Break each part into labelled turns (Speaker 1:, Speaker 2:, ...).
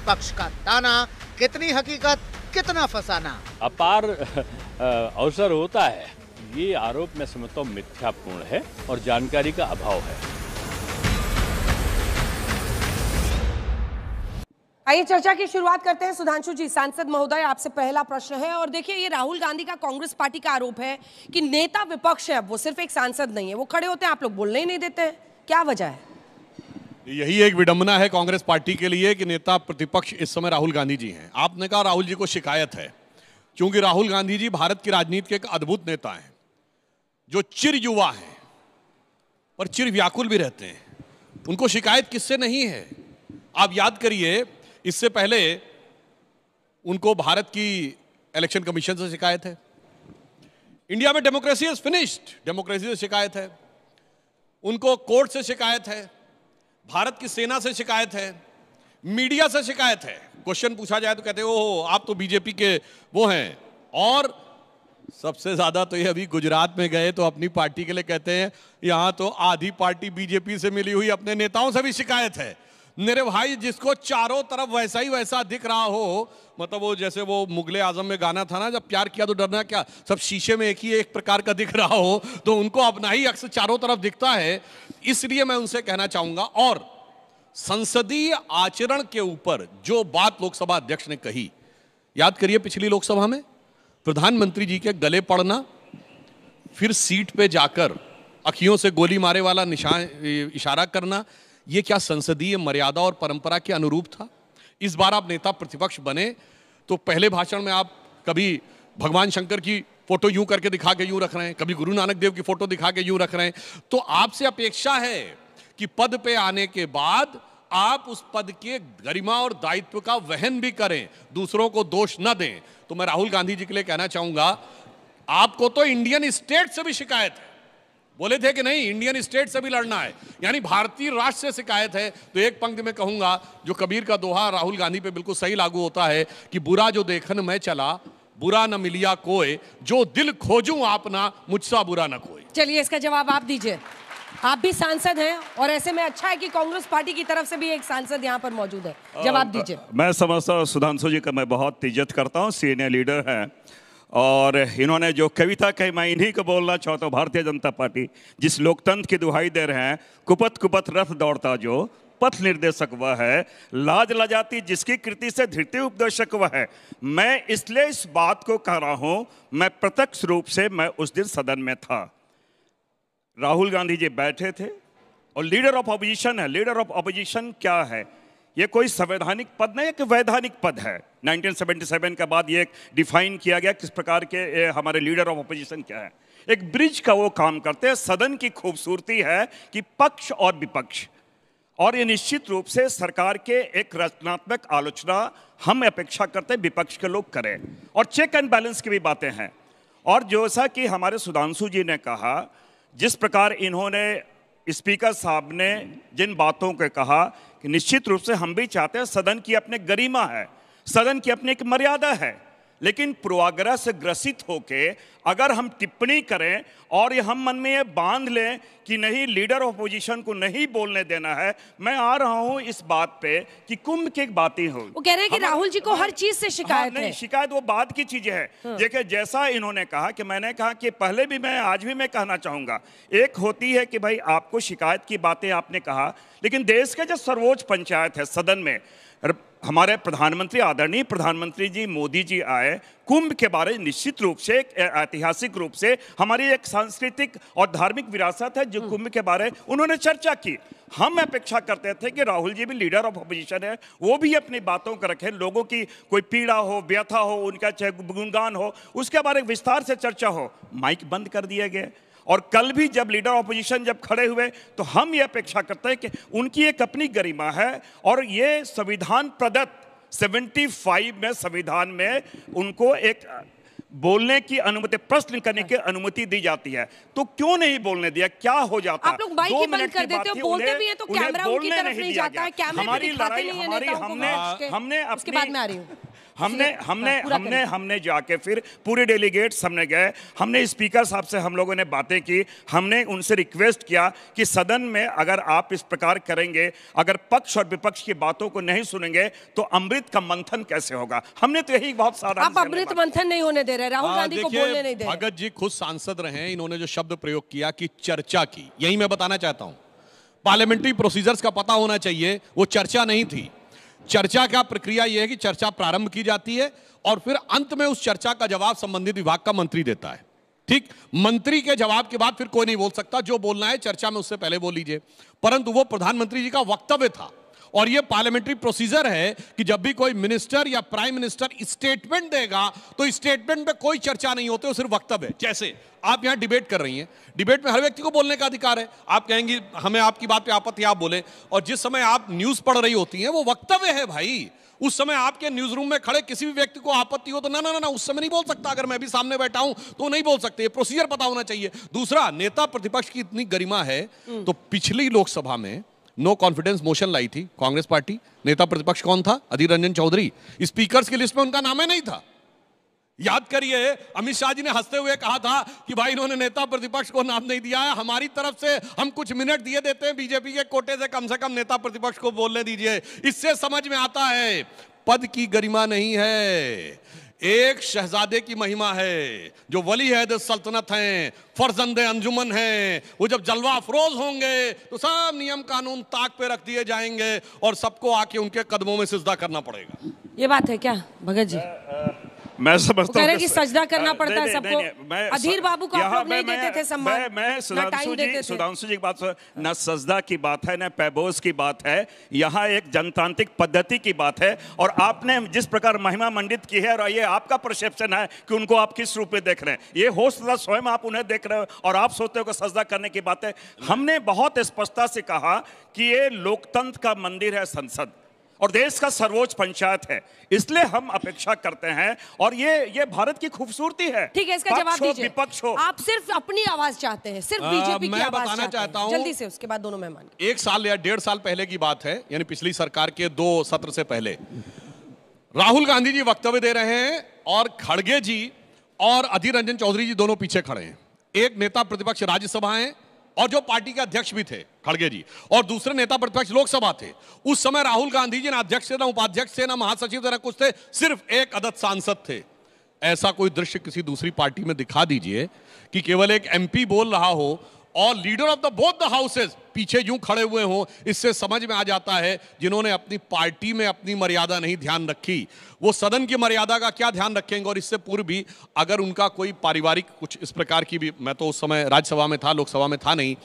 Speaker 1: विपक्ष का ताना, कितनी हकीकत कितना फसाना।
Speaker 2: अपार अवसर होता है, ये आरोप मैं समझता हूँ मिथ्यापूर्ण है और जानकारी का अभाव है।
Speaker 3: आइए चर्चा की शुरुआत करते हैं। सुधांशु जी, सांसद महोदय, आपसे पहला प्रश्न है। और देखिए, ये राहुल गांधी का कांग्रेस पार्टी का आरोप है कि नेता विपक्ष है, अब वो सिर्फ एक सांसद नहीं है, वो खड़े होते हैं, आप लोग बोलने ही नहीं देते हैं, क्या वजह है?
Speaker 4: यही एक विडंबना है कांग्रेस पार्टी के लिए कि नेता प्रतिपक्ष इस समय राहुल गांधी जी हैं। आपने कहा राहुल जी को शिकायत है, क्योंकि राहुल गांधी जी भारत की राजनीति के एक अद्भुत नेता हैं, जो चिर युवा हैं और चिर व्याकुल भी रहते हैं। उनको शिकायत किससे नहीं है? आप याद करिए, इससे पहले उनको भारत की इलेक्शन कमीशन से शिकायत है, इंडिया में डेमोक्रेसी इज फिनिश्ड, डेमोक्रेसी से शिकायत है, उनको कोर्ट से शिकायत है, भारत की सेना से शिकायत है, मीडिया से शिकायत है। क्वेश्चन पूछा जाए तो कहते हैं ओह आप तो बीजेपी के वो हैं। और सबसे ज्यादा तो ये अभी गुजरात में गए तो अपनी पार्टी के लिए कहते हैं यहां तो आधी पार्टी बीजेपी से मिली हुई अपने नेताओं से भी शिकायत है। मेरे भाई, जिसको चारों तरफ वैसा ही वैसा दिख रहा हो, मतलब वो जैसे वो मुगले आजम में गाना था ना, जब प्यार किया तो डरना क्या, सब शीशे में एक ही एक प्रकार का दिख रहा हो, तो उनको अपना ही अक्सर चारों तरफ दिखता है। इसलिए मैं उनसे कहना चाहूंगा, और संसदीय आचरण के ऊपर जो बात लोकसभा अध्यक्ष ने कही, याद करिए पिछली लोकसभा में प्रधानमंत्री जी के गले पड़ना, फिर सीट पे जाकर अखियों से गोली मारे वाला निशान इशारा करना, ये क्या संसदीय मर्यादा और परंपरा के अनुरूप था? इस बार आप नेता प्रतिपक्ष बने तो पहले भाषण में आप कभी भगवान शंकर की फोटो यूं करके दिखा के यूं रख रहे हैं, कभी गुरु नानक देव की फोटो दिखा के यूं रख रहे हैं। तो आपसे अपेक्षा है कि पद पे आने के बाद आप उस पद के गरिमा और दायित्व का वहन भी करें, दूसरों को दोष न दें। तो मैं राहुल गांधी जी के लिए कहना चाहूंगा, आपको तो इंडियन स्टेट से भी शिकायत है, बोले थे कि नहीं इंडियन स्टेट से भी लड़ना है, यानी भारतीय राष्ट्र से शिकायत है। तो एक पंक्ति में कहूंगा, जो कबीर का दोहा राहुल गांधी पे बिल्कुल सही लागू होता है कि बुरा जो देखन मैं चला, बुरा न मिलिया कोई, जो दिल खोजूं आपना, मुझसा बुरा न कोई।
Speaker 3: चलिए इसका जवाब आप दीजिए। आप भी सांसद हैं और ऐसे में अच्छा है कि कांग्रेस पार्टी की तरफ से भी एक सांसद यहाँ पर मौजूद है, जवाब दीजिए।
Speaker 5: मैं समझता हूँ सुधांशु जी का मैं बहुत इज्जत करता हूँ, सीनियर लीडर हैं, और इन्होंने जो कविता कही मैं इन्हीं को बोलना चाहता हूँ। भारतीय जनता पार्टी जिस लोकतंत्र की दुहाई दे रहे हैं, कुपथ कुपथ रथ दौड़ता जो पथ निर्देशक वह है, लाज लजाती जिसकी कृति से धृति उपदेशक वह है। मैं इसलिए इस बात को कह रहा हूँ, मैं प्रत्यक्ष रूप से मैं उस दिन सदन में था, राहुल गांधी जी बैठे थे और लीडर ऑफ ऑपोजिशन है। लीडर ऑफ ऑपोजिशन क्या है? ये कोई संवैधानिक पद नहीं, एक वैधानिक पद है। 1977 के बाद ये डिफाइन किया गया किस प्रकार के हमारे लीडर ऑफ ऑपोजिशन क्या है। एक ब्रिज का वो काम करते हैं। सदन की खूबसूरती है कि पक्ष और विपक्ष, और ये निश्चित रूप से सरकार के एक रचनात्मक आलोचना हम अपेक्षा करते हैं विपक्ष के लोग करें, और चेक एंड बैलेंस की भी बातें हैं। और जैसा कि हमारे सुधांशु जी ने कहा, जिस प्रकार इन्होंने स्पीकर साहब ने जिन बातों को कहा कि निश्चित रूप से हम भी चाहते हैं, सदन की अपनी गरिमा है, सदन की अपनी एक मर्यादा है, लेकिन पूर्वाग्रह से ग्रसित होके अगर हम टिप्पणी करें और ये हम मन में ये बांध लें कि नहीं लीडर ऑफ अपोजिशन को नहीं बोलने देना है, मैं आ रहा हूं इस बात पे कि कुंभ की एक बातें हो।
Speaker 3: वो कह रहे हैं कि राहुल जी को हर चीज से शिकायत है।
Speaker 5: शिकायत वो बात की चीजें है। देखिए जैसा इन्होंने कहा कि मैंने कहा कि पहले भी मैं आज भी मैं कहना चाहूंगा, एक होती है कि भाई आपको शिकायत की बातें आपने कहा, लेकिन देश के जो सर्वोच्च पंचायत है सदन में, हमारे प्रधानमंत्री आदरणीय प्रधानमंत्री जी मोदी जी आए, कुंभ के बारे में निश्चित रूप से ऐतिहासिक रूप से हमारी एक सांस्कृतिक और धार्मिक विरासत है, जो कुंभ के बारे उन्होंने चर्चा की। हम अपेक्षा करते थे कि राहुल जी भी लीडर ऑफ अपोजिशन है, वो भी अपनी बातों को रखें, लोगों की कोई पीड़ा हो, व्यथा हो, उनका चाहे गुणगान हो, उसके बारे में विस्तार से चर्चा हो। माइक बंद कर दिए गए। और कल भी जब लीडर ऑपोजिशन जब खड़े हुए तो हम ये अपेक्षा करते हैं कि उनकी एक अपनी गरिमा है, और ये संविधान प्रदत्त 75 में संविधान में उनको एक बोलने की अनुमति, प्रश्न करने की अनुमति दी जाती है, तो क्यों नहीं बोलने दिया? क्या हो जाता?
Speaker 3: आप लोग माइक ही बंद कर देते हो, बोलते भी हैं तो कैमरा उनकी तरफ नहीं जाता है, कैमरे पे दिखाते नहीं है नेताओं को।
Speaker 5: हमने
Speaker 3: उसके बाद में आ रही हूँ।
Speaker 5: हमने जाके फिर पूरे डेलीगेट्स हमने गए, हमने स्पीकर साहब से हम लोगों ने बातें की, हमने उनसे रिक्वेस्ट किया कि सदन में अगर आप इस प्रकार करेंगे, अगर पक्ष और विपक्ष की बातों को नहीं सुनेंगे तो अमृत का मंथन कैसे होगा। हमने तो यही बहुत सारा,
Speaker 3: आप अमृत मंथन नहीं होने दे रहे, राहुल गांधी को बोलने नहीं दे रहे।
Speaker 4: भगत जी खुद सांसद रहे, इन्होंने जो शब्द प्रयोग किया कि चर्चा की, यही मैं बताना चाहता हूं। पार्लियामेंट्री प्रोसीजर्स का पता होना चाहिए, वो चर्चा नहीं थी। चर्चा का प्रक्रिया यह है कि चर्चा प्रारंभ की जाती है और फिर अंत में उस चर्चा का जवाब संबंधित विभाग का मंत्री देता है। ठीक, मंत्री के जवाब के बाद फिर कोई नहीं बोल सकता, जो बोलना है चर्चा में उससे पहले बोल लीजिए। परंतु वो प्रधानमंत्री जी का वक्तव्य था और ये पार्लियामेंट्री प्रोसीजर है कि जब भी कोई मिनिस्टर या प्राइम मिनिस्टर स्टेटमेंट देगा तो स्टेटमेंट में कोई चर्चा नहीं होती, वो सिर्फ वक्तव्य है। जैसे आप यहां डिबेट कर रही हैं, डिबेट में हर व्यक्ति को बोलने का अधिकार है। आप कहेंगी हमें आपकी बात पे आपत्ति, आप बोले, और जिस समय आप न्यूज पढ़ रही होती हैं वो वक्तव्य है भाई। उस समय आपके न्यूज रूम में खड़े किसी भी व्यक्ति को आपत्ति हो तो ना ना ना, उस समय नहीं बोल सकता। अगर मैं भी सामने बैठा हूं तो नहीं बोल सकते, प्रोसीजर पता होना चाहिए। दूसरा, नेता प्रतिपक्ष की इतनी गरिमा है तो पिछली लोकसभा में नो कॉन्फिडेंस मोशन लाई थी कांग्रेस पार्टी, नेता प्रतिपक्ष कौन था? अधीर रंजन चौधरी। स्पीकर्स की लिस्ट में उनका नाम ही नहीं था। याद करिए, अमित शाह जी ने हंसते हुए कहा था कि भाई इन्होंने नेता प्रतिपक्ष को नाम नहीं दिया है, हमारी तरफ से हम कुछ मिनट दिए देते हैं, बीजेपी के कोटे से कम नेता प्रतिपक्ष को बोलने दीजिए। इससे समझ में आता है पद की गरिमा नहीं है, एक शहजादे की महिमा है। जो वली है सल्तनत हैं, फर्जंदे अंजुमन हैं, वो जब जलवा अफरोज होंगे तो सब नियम कानून ताक पे रख दिए जाएंगे और सबको आके उनके कदमों में सिजदा करना पड़ेगा।
Speaker 3: ये बात है क्या भगत जी?
Speaker 5: मैं समझता हूं
Speaker 3: कि सजदा करना पड़ता है सबको। अधीर बाबू को आप लोग नहीं देते थे सम्मान,
Speaker 5: मैं सुधांशु जी की बात, न सजदा की बात है न पैबोज की बात है, यहाँ एक जनतांत्रिक पद्धति की बात है। और आपने जिस प्रकार महिमा मंडित की है और ये आपका परसेप्शन है कि उनको आप किस रूप में देख रहे हैं, ये हो सकता स्वयं आप उन्हें देख रहे हो और आप सोचते हो कि सजदा करने की बात है। हमने बहुत स्पष्टता से कहा कि ये लोकतंत्र का मंदिर है संसद और देश का सर्वोच्च पंचायत है, इसलिए हम अपेक्षा करते हैं और ये भारत की खूबसूरती है।
Speaker 3: ठीक है, इसका जवाब दीजिए।
Speaker 5: विपक्ष हो, आप
Speaker 3: सिर्फ अपनी आवाज चाहते हैं, सिर्फ बीजेपी की आवाज
Speaker 4: बताना चाहता हूं
Speaker 3: जल्दी से, उसके बाद दोनों मेहमान।
Speaker 4: 1 साल या 1.5 साल पहले की बात है, यानी पिछली सरकार के 2 सत्र से पहले राहुल गांधी जी वक्तव्य दे रहे हैं और खड़गे जी और अधीर रंजन चौधरी जी दोनों पीछे खड़े हैं। एक नेता प्रतिपक्ष राज्यसभा है और जो पार्टी के अध्यक्ष भी थे खड़गे जी, और दूसरे नेता प्रतिपक्ष लोकसभा थे। उस समय राहुल गांधी जी ना अध्यक्ष थे, ना उपाध्यक्ष थे, ना महासचिव थे, ना कुछ थे, सिर्फ एक अदद सांसद थे। ऐसा कोई दृश्य किसी दूसरी पार्टी में दिखा दीजिए कि केवल एक एमपी बोल रहा हो और leader of the both the houses पीछे यूं खड़े हुए हों। इससे समझ में आ जाता है जिन्होंने अपनी पार्टी में अपनी मर्यादा नहीं ध्यान रखी, वो सदन की मर्यादा का क्या ध्यान रखेंगे। और इससे पूर्व भी अगर उनका कोई पारिवारिक कुछ इस प्रकार की भी, मैं तो उस समय राज्यसभा में था, लोकसभा में था नहीं,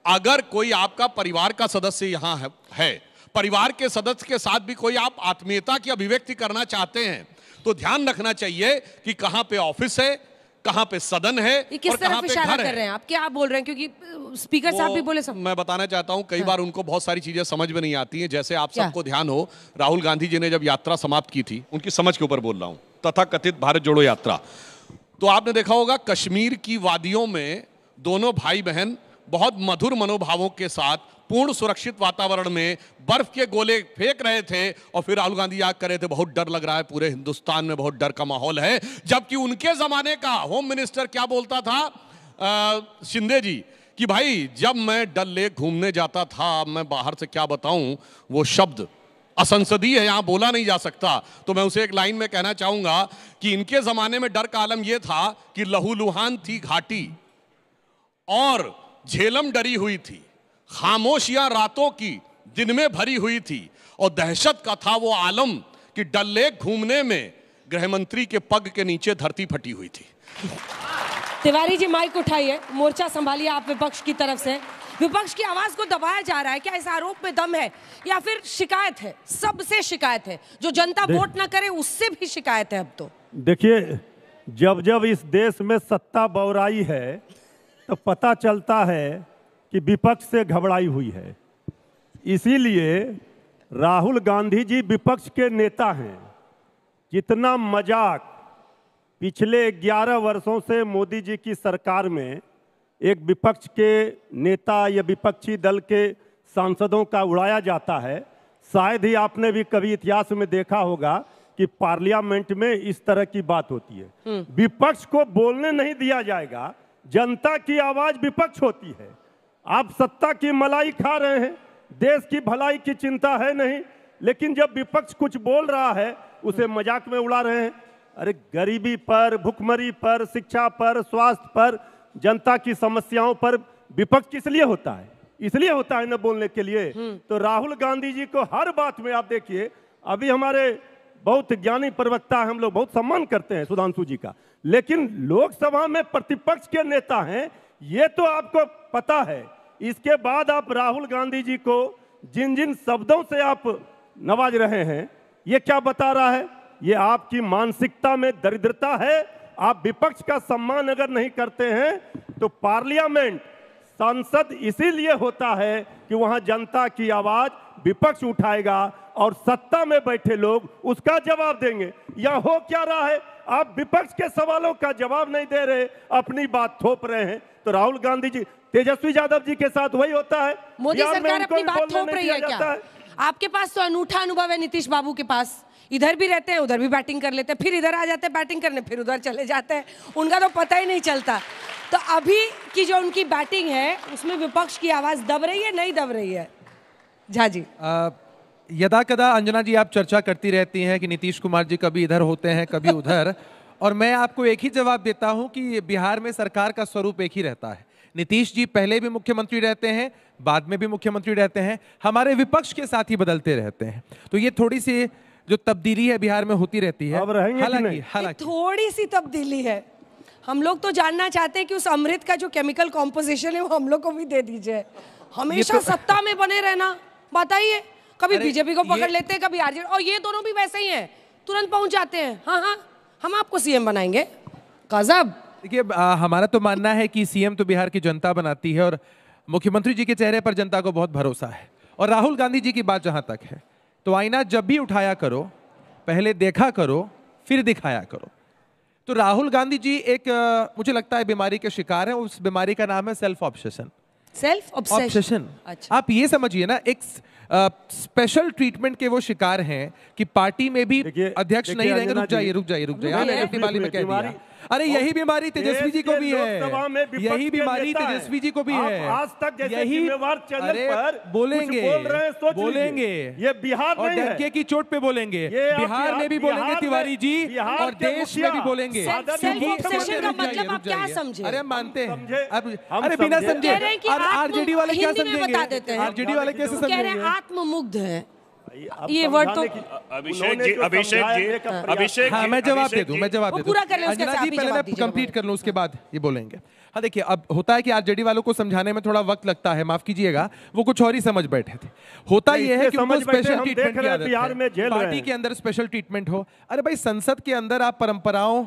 Speaker 4: अगर कोई आपका परिवार का सदस्य यहाँ है, परिवार के सदस्य के साथ भी कोई आप आत्मीयता की अभिव्यक्ति करना चाहते हैं तो ध्यान रखना चाहिए कि कहां पे ऑफिस है, कहां पे सदन है और कहां पे घर
Speaker 3: कर रहे हैं। आप क्या बोल रहे हैं? क्योंकि स्पीकर साहब भी बोले सब।
Speaker 4: मैं बताना चाहता हूं, कई बार उनको बहुत सारी चीजें समझ में नहीं आती हैं। जैसे आप सबको ध्यान हो, राहुल गांधी जी ने जब यात्रा समाप्त की थी, उनकी समझ के ऊपर बोल रहा हूं, तथाकथित भारत जोड़ो यात्रा, तो आपने देखा होगा कश्मीर की वादियों में दोनों भाई बहन बहुत मधुर मनोभावों के साथ पूर्ण सुरक्षित वातावरण में बर्फ के गोले फेंक रहे थे और फिर राहुल गांधी याद कर रहे थे बहुत डर लग रहा है, पूरे हिंदुस्तान में बहुत डर का माहौल है। जबकि उनके जमाने का होम मिनिस्टर क्या बोलता था, शिंदे जी, कि भाई जब मैं डल लेक घूमने जाता था, मैं बाहर से क्या बताऊं, वो शब्द असंसदीय है, यहां बोला नहीं जा सकता। तो मैं उसे एक लाइन में कहना चाहूंगा कि इनके जमाने में डर का आलम यह था कि लहूलुहान थी घाटी और झेलम डरी हुई थी, खामोशियां रातों की दिन में भरी हुई थी और दहशत का था वो आलम कि डल लेक घूमने में गृहमंत्री के पग के नीचे धरती फटी हुई थी।
Speaker 3: तिवारी जी माइक उठाइए, मोर्चा संभालिए आप विपक्ष की तरफ से। विपक्ष की आवाज को दबाया जा रहा है, क्या इस आरोप में दम है या फिर शिकायत है? सबसे शिकायत है, जो जनता वोट ना करे उससे भी शिकायत है अब तो।
Speaker 6: देखिए, जब जब इस देश में सत्ता बौराई है तो पता चलता है कि विपक्ष से घबराई हुई है। इसीलिए राहुल गांधी जी विपक्ष के नेता हैं। जितना मजाक पिछले 11 वर्षों से मोदी जी की सरकार में एक विपक्ष के नेता या विपक्षी दल के सांसदों का उड़ाया जाता है, शायद ही आपने भी कभी इतिहास में देखा होगा कि पार्लियामेंट में इस तरह की बात होती है। विपक्ष को बोलने नहीं दिया जाएगा। जनता की आवाज विपक्ष होती है। आप सत्ता की मलाई खा रहे हैं, देश की भलाई की चिंता है नहीं, लेकिन जब विपक्ष कुछ बोल रहा है उसे मजाक में उड़ा रहे हैं। अरे गरीबी पर, भुखमरी पर, शिक्षा पर, स्वास्थ्य पर, जनता की समस्याओं पर विपक्ष किस लिए होता है? इसलिए होता है न बोलने के लिए। तो राहुल गांधी जी को हर बात में आप देखिए, अभी हमारे बहुत ज्ञानी प्रवक्ता हम लोग बहुत सम्मान करते हैं सुधांशु जी का, लेकिन लोकसभा में प्रतिपक्ष के नेता हैं, ये तो आपको पता है। इसके बाद आप राहुल गांधी जी को जिन जिन शब्दों से आप नवाज रहे हैं, ये क्या बता रहा है? ये आपकी मानसिकता में दरिद्रता है। आप विपक्ष का सम्मान अगर नहीं करते हैं तो पार्लियामेंट, संसद इसीलिए होता है कि वहां जनता की आवाज विपक्ष उठाएगा और सत्ता में बैठे लोग उसका जवाब देंगे। यह हो क्या रहा है? आप विपक्ष के सवालों का जवाब नहीं दे रहे, अपनी बात थोप रहे हैं। तो राहुल गांधी जी, तेजस्वी यादव जी के साथ वही होता है।
Speaker 3: मोदी सरकार अपनी बात थोप रही है क्या? आपके पास तो अनूठा अनुभव है नीतीश बाबू के पास, इधर भी रहते हैं, उधर भी बैटिंग कर लेते हैं, फिर इधर आ जाते हैं बैटिंग करने, फिर उधर चले जाते हैं, उनका तो पता ही नहीं चलता। तो अभी की जो उनकी बैटिंग है उसमें विपक्ष की आवाज दब रही है, नहीं दब रही है? झा जी,
Speaker 7: यदा कदा अंजना जी आप चर्चा करती रहती हैं कि नीतीश कुमार जी कभी इधर होते हैं कभी उधर, और मैं आपको एक ही जवाब देता हूं कि बिहार में सरकार का स्वरूप एक ही रहता है। नीतीश जी पहले भी मुख्यमंत्री रहते हैं, बाद में भी मुख्यमंत्री रहते हैं, हमारे विपक्ष के साथ ही बदलते रहते हैं। तो ये थोड़ी सी जो तब्दीली है बिहार में होती रहती है।
Speaker 3: हालांकि थोड़ी सी तब्दीली है। हम लोग तो जानना चाहते हैं कि उस अमृत का जो केमिकल कॉम्पोजिशन है वो हम लोग को भी दे दीजिए। हमेशा सत्ता में बने रहना, बताइए, कभी बीजेपी को पकड़ लेते हैं, कभी आरजेडी, और ये दोनों भी वैसे ही हैं, तुरंत पहुंच जाते हैं, हाँ हाँ हम आपको सीएम बनाएंगे। गजब।
Speaker 7: देखिए, हमारा तो मानना है कि सीएम तो बिहार की जनता बनाती है और मुख्यमंत्री जी के चेहरे पर जनता को बहुत भरोसा है। और राहुल गांधी जी की बात जहां तक है, तो आईना जब भी उठाया करो, पहले देखा करो फिर दिखाया करो। तो राहुल गांधी जी एक मुझे लगता है बीमारी के शिकार हैं। उस बीमारी का नाम है सेल्फ ऑब्सेशन।
Speaker 3: Self obsession.
Speaker 7: अच्छा। आप ये समझिए ना, एक स्पेशल ट्रीटमेंट के वो शिकार हैं कि पार्टी में भी अध्यक्ष नहीं रहेंगे। रुक जाइए। अरे यही बीमारी तेजस्वी जी को भी है, यही बीमारी तेजस्वी जी को भी है।
Speaker 6: आज तक यही चैनल पर
Speaker 7: बोलेंगे,
Speaker 6: ये बिहार
Speaker 7: और डंके की चोट पे बोलेंगे, बिहार में भी बोलेंगे तिवारी जी, और देश में भी बोलेंगे। अरे हम मानते हैं, अब अरे बिना समझे आरजेडी वाले क्या समझेंगे? आरजेडी वाले कैसे समझेंगे?
Speaker 3: आत्ममुग्ध है ये वर्ड तो।
Speaker 7: अभिषेक, हाँ मैं जवाब दे दूं। अंजना जी पहले मैं कंप्लीट कर लूं, उसके बाद ये बोलेंगे। हाँ देखिए, अब होता है कि आरजेडी वालों को समझाने में थोड़ा वक्त लगता है, माफ कीजिएगा, वो कुछ और ही समझ बैठे थे। होता ये है कि उनको स्पेशल ट्रीटमेंट की आदत है, पार्टी के अंदर स्पेशल ट्रीटमेंट हो। अरे भाई, संसद के अंदर आप परंपराओं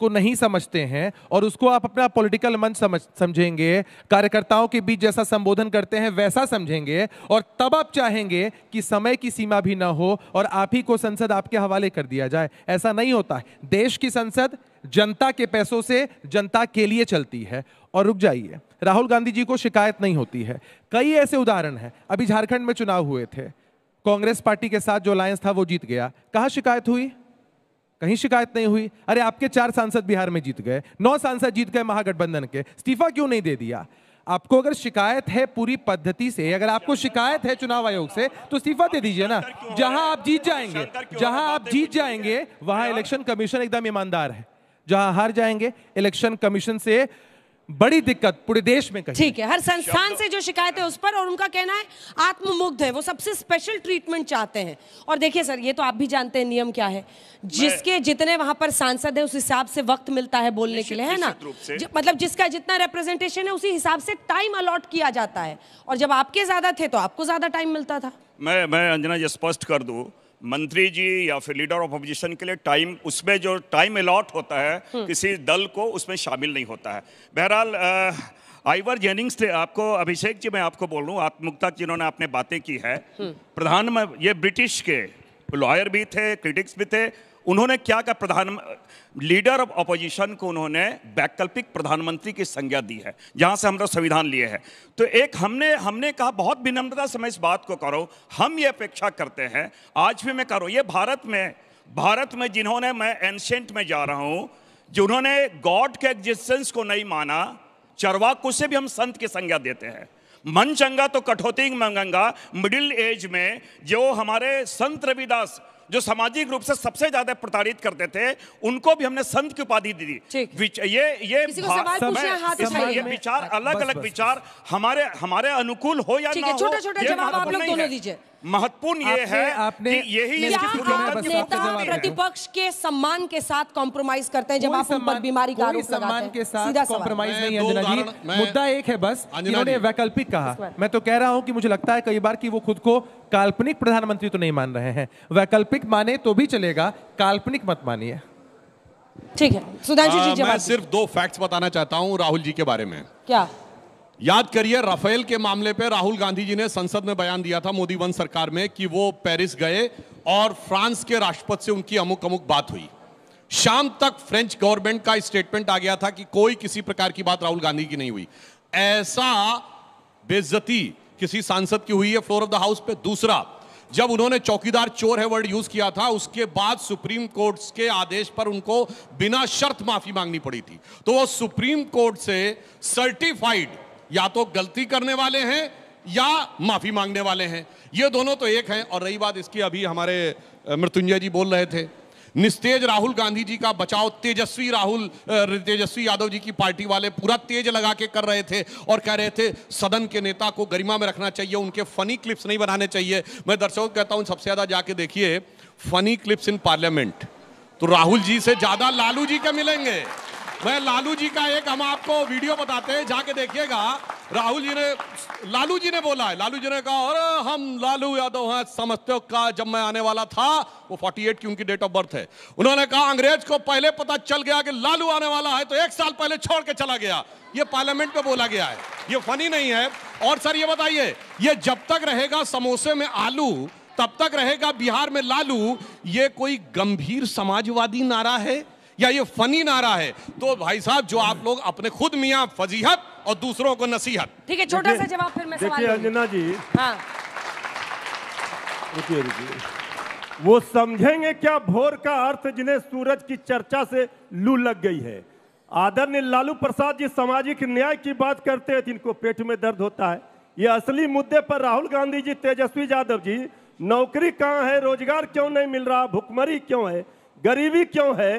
Speaker 7: को नहीं समझते हैं और उसको आप अपना पॉलिटिकल मंच समझेंगे, कार्यकर्ताओं के बीच जैसा संबोधन करते हैं वैसा समझेंगे, और तब आप चाहेंगे कि समय की सीमा भी ना हो और आप ही को संसद आपके हवाले कर दिया जाए। ऐसा नहीं होता है। देश की संसद जनता के पैसों से जनता के लिए चलती है। और रुक जाइए, राहुल गांधी जी को शिकायत नहीं होती है। कई ऐसे उदाहरण हैं। अभी झारखंड में चुनाव हुए थे, कांग्रेस पार्टी के साथ जो अलायंस था वो जीत गया। कहां शिकायत हुई? कहीं शिकायत नहीं हुई। अरे आपके 4 सांसद बिहार में जीत गए, 9 सांसद जीत गए महागठबंधन के, इस्तीफा क्यों नहीं दे दिया? आपको अगर शिकायत है पूरी पद्धति से, अगर आपको शिकायत है चुनाव आयोग से, तो इस्तीफा दे दीजिए ना। जहां आप जीत जाएंगे वहां इलेक्शन कमीशन एकदम ईमानदार है, जहां हार जाएंगे इलेक्शन कमीशन से बड़ी दिक्कत पूरे देश में।
Speaker 3: ठीक है, हर संस्थान से जो शिकायत है उस पर, और उनका कहना है आत्ममुग्ध है, वो सबसे स्पेशल ट्रीटमेंट चाहते हैं। और देखिए सर, ये तो आप भी जानते हैं नियम क्या है, जिसके जितने वहां पर सांसद है उस हिसाब से वक्त मिलता है बोलने के लिए, है ना? मतलब जिसका जितना रिप्रेजेंटेशन है उसी हिसाब से टाइम अलॉट किया जाता है, और जब आपके ज्यादा थे तो आपको ज्यादा टाइम मिलता था।
Speaker 5: मैं अंजना जी स्पष्ट कर दूं, मंत्री जी या फिर लीडर ऑफ अपोजिशन के लिए टाइम, उसमें जो टाइम अलॉट होता है किसी दल को, उसमें शामिल नहीं होता है। बहरहाल आइवर जेनिंग्स थे, आपको अभिषेक जी मैं आपको बोल लूँ, आत्ममुग्धता जिन्होंने आपने बातें की है, प्रधानमंत्री, ये ब्रिटिश के लॉयर भी थे, क्रिटिक्स भी थे, उन्होंने क्या कहा, लीडर ऑफ अपोजिशन को उन्होंने वैकल्पिक प्रधानमंत्री की संज्ञा दी है, जहां से हम लोग संविधान लिए हैं। तो एक हमने कहा, बहुत विनम्रता से मैं इस बात को करो, हम ये अपेक्षा करते हैं, आज भी मैं करो, ये भारत में भारत में जिन्होंने, मैं एंशिएंट में जा रहा हूं, जिन्होंने गॉड के एग्जिस्टेंस को नहीं माना, चरवाक से भी हम संत की संज्ञा देते हैं। मन चंगा तो कठौती में गंगा। मिडिल एज में जो हमारे संत रविदास, जो सामाजिक रूप से सबसे ज्यादा प्रताड़ित करते थे, उनको भी हमने संत की उपाधि दी थी। ये विचार, अलग अलग विचार हमारे अनुकूल हो या ना हो,
Speaker 3: छोटा-छोटा जवाब आप लोग दोनों दीजिए।
Speaker 5: महत्वपूर्ण ये है
Speaker 7: आपने
Speaker 5: यही
Speaker 3: नेता प्रतिपक्ष के सम्मान के साथ कॉम्प्रोमाइज करते हैं जब आप उन पर बीमारी का आरोप लगाते हैं?
Speaker 7: के साथ कॉम्प्रोमाइज नहीं अंजना जी, मुद्दा एक है बस, इन्होंने वैकल्पिक कहा। मैं तो कह रहा हूं कि मुझे लगता है कई बार कि वो खुद को काल्पनिक प्रधानमंत्री तो नहीं मान रहे हैं। वैकल्पिक माने तो भी चलेगा, काल्पनिक मत मानिए।
Speaker 3: ठीक है, सुधांशु जी जवाब।
Speaker 4: मैं सिर्फ 2 फैक्ट्स बताना चाहता हूं राहुल जी के बारे में।
Speaker 3: क्या?
Speaker 4: याद करिए, राफेल के मामले पे राहुल गांधी जी ने संसद में बयान दिया था मोदी वन सरकार में कि वो पेरिस गए और फ्रांस के राष्ट्रपति से उनकी अमुक अमुक बात हुई। शाम तक फ्रेंच गवर्नमेंट का स्टेटमेंट आ गया था कि कोई किसी प्रकार की बात राहुल गांधी की नहीं हुई। ऐसा बेइज्जती किसी सांसद की हुई है फ्लोर ऑफ द हाउस पे? दूसरा, जब उन्होंने चौकीदार चोर है वर्ड यूज किया था, उसके बाद सुप्रीम कोर्ट के आदेश पर उनको बिना शर्त माफी मांगनी पड़ी थी। तो वो सुप्रीम कोर्ट से सर्टिफाइड या तो गलती करने वाले हैं या माफी मांगने वाले हैं, ये दोनों तो एक हैं। और रही बात इसकी, अभी हमारे मृत्युंजय जी बोल रहे थे, निस्तेज राहुल गांधी जी का बचाव तेजस्वी यादव जी की पार्टी वाले पूरा तेज लगा के कर रहे थे और कह रहे थे सदन के नेता को गरिमा में रखना चाहिए, उनके फनी क्लिप्स नहीं बनाने चाहिए। मैं दर्शकों को कहता हूं सबसे ज्यादा जाके देखिए फनी क्लिप्स इन पार्लियामेंट, तो राहुल जी से ज्यादा लालू जी के मिलेंगे। मैं लालू जी का एक हम आपको वीडियो बताते हैं, जाके देखिएगा। लालू जी ने बोला है, लालू जी ने कहा अरे हम लालू यादव हैं, समझते हो का जब मैं आने वाला था, वो 48 की उनकी डेट ऑफ बर्थ है, उन्होंने कहा अंग्रेज को पहले पता चल गया कि लालू आने वाला है तो 1 साल पहले छोड़ के चला गया। ये पार्लियामेंट में बोला गया है, ये फनी नहीं है। और सर ये बताइए, ये जब तक रहेगा समोसे में आलू तब तक रहेगा बिहार में लालू, ये कोई गंभीर समाजवादी नारा है या ये फनी नारा है? तो भाई साहब, जो आप लोग अपने खुद मियां फजीहत और दूसरों को नसीहत।
Speaker 3: ठीक है, छोटा सा जवाब फिर मैं सवाल।
Speaker 6: देखिए अंजना जी,
Speaker 3: हाँ,
Speaker 6: रुकिए, वो समझेंगे क्या भोर का अर्थ जिन्हें सूरज की चर्चा से लू लग गई है। आदरणीय लालू प्रसाद जी सामाजिक न्याय की बात करते हैं, इनको पेट में दर्द होता है। ये असली मुद्दे पर राहुल गांधी जी, तेजस्वी यादव जी, नौकरी कहाँ है, रोजगार क्यों नहीं मिल रहा, भुखमरी क्यों है, गरीबी क्यों है,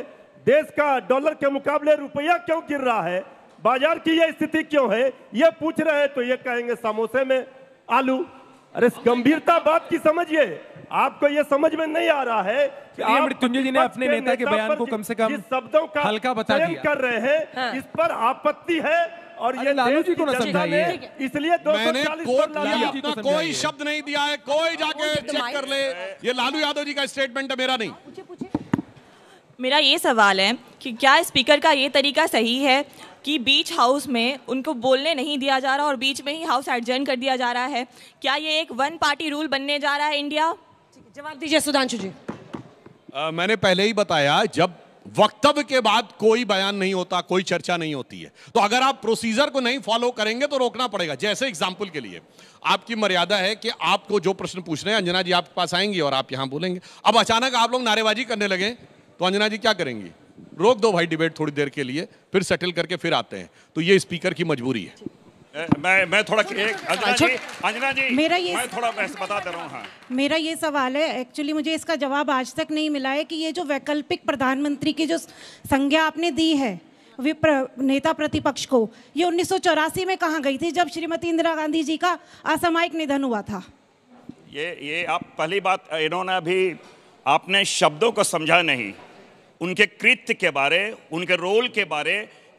Speaker 6: देश का डॉलर के मुकाबले रुपया क्यों गिर रहा है, बाजार की ये स्थिति क्यों है, ये पूछ रहे हैं तो ये कहेंगे समोसे में आलू। अरे गंभीरता बात की समझिए, आपको ये समझ में नहीं आ रहा है कि आप
Speaker 7: मृत्युंजय जी ने अपने नेता के बयान को कम से कम
Speaker 6: शब्दों का
Speaker 7: हल्का बता दिया
Speaker 6: कर रहे हैं, इस पर आपत्ति है। और ये
Speaker 7: लालू जी को ना समझाइए,
Speaker 6: इसलिए 240
Speaker 4: पर कोई शब्द नहीं दिया है, कोई जाके चेक कर ले। ये लालू यादव जी का स्टेटमेंट है, मेरा नहीं।
Speaker 8: मेरा ये सवाल है कि क्या स्पीकर का ये तरीका सही है कि बीच हाउस में उनको बोलने नहीं दिया जा रहा और बीच में ही हाउस एडजर्न कर दिया जा रहा है? क्या ये एक 1 पार्टी रूल बनने जा रहा है इंडिया?
Speaker 3: जवाब दीजिए सुधांशु जी।
Speaker 4: मैंने पहले ही बताया, जब वक्तव्य के बाद कोई बयान नहीं होता, कोई चर्चा नहीं होती है, तो अगर आप प्रोसीजर को नहीं फॉलो करेंगे तो रोकना पड़ेगा। जैसे एग्जाम्पल के लिए आपकी मर्यादा है कि आपको जो प्रश्न पूछ रहे हैं, अंजना जी आपके पास आएंगी और आप यहां बोलेंगे। अब अचानक आप लोग नारेबाजी करने लगे तो अंजना जी क्या करेंगी? रोक दो भाई डिबेट थोड़ी देर के लिए, फिर सेटल करके फिर आते हैं। तो ये स्पीकर की मजबूरी है।
Speaker 5: मैं थोड़ा अंजना जी
Speaker 9: मेरा ये
Speaker 5: मैं थोड़ा बता दे रहा हूँ। हाँ, मेरा
Speaker 9: ये सवाल है, एक्चुअली मुझे इसका जवाब आज तक नहीं मिला है कि ये जो वैकल्पिक प्रधानमंत्री की जो संज्ञा आपने दी है नेता प्रतिपक्ष को, ये 1984 में कहाँ गई थी जब श्रीमती इंदिरा गांधी जी का असामयिक निधन हुआ था?
Speaker 5: ये आप पहली बात, इन्होंने अभी आपने शब्दों को समझा नहीं, उनके कृत्य के बारे, उनके रोल के बारे,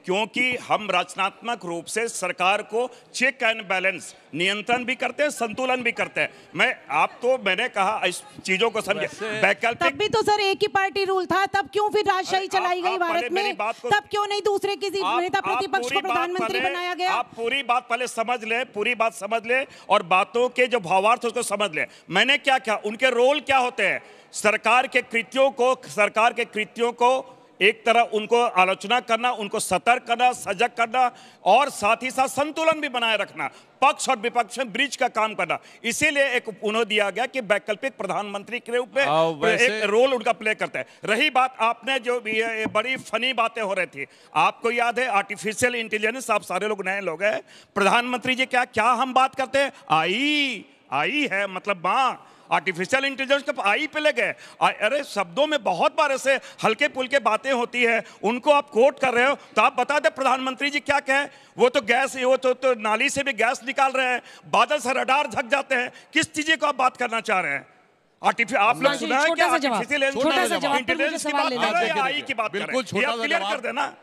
Speaker 5: क्योंकि हम रचनात्मक रूप से सरकार को चेक एंड बैलेंस, नियंत्रण भी करते हैं, संतुलन भी करते हैं। मैंने कहा इस चीजों को समझे। वैकल्पिक
Speaker 9: तब भी तो सर एक ही पार्टी रूल था, तब क्यों फिर राजशाही चलाई गई भारत में? तब क्यों नहीं दूसरे किसी नेता प्रतिपक्ष को प्रधानमंत्री बनाया गया?
Speaker 5: आप पूरी बात पहले समझ ले, पूरी बात समझ ले और बातों के जो भावार्थ उसको समझ ले। मैंने क्या कहा, उनके रोल क्या होते हैं, सरकार के कृत्यों को एक तरफ उनको आलोचना करना, उनको सतर्क करना, सजग करना और साथ ही साथ संतुलन भी बनाए रखना, पक्ष और विपक्ष में ब्रिज का काम करना। इसीलिए एक उन्होंने दिया गया कि वैकल्पिक प्रधानमंत्री के रूप में एक रोल उनका प्ले करता है। रही बात आपने जो भी बड़ी फनी बातें हो रही थी, आपको याद है आर्टिफिशियल इंटेलिजेंस, आप सारे लोग नए लोग हैं, प्रधानमंत्री जी क्या क्या हम बात करते हैं, आई है मतलब माँ, आर्टिफिशियल इंटेलिजेंस के आई पे लगे। अरे शब्दों में बहुत बार ऐसे हल्के पुल्के बातें होती है, उनको आप कोट कर रहे हो, तो आप बता दे प्रधानमंत्री जी क्या कहे। वो तो गैस, वो तो नाली से भी गैस निकाल रहे हैं, बादल से रडार झक जाते हैं, किस चीज को आप बात करना चाह रहे हैं? आप लोग सुना है क्या आर्टिफिशियल इंटेलिजेंस की बात कर रहे हैं, आई की बात कर रहे हैं? आप क्लियर कर देना।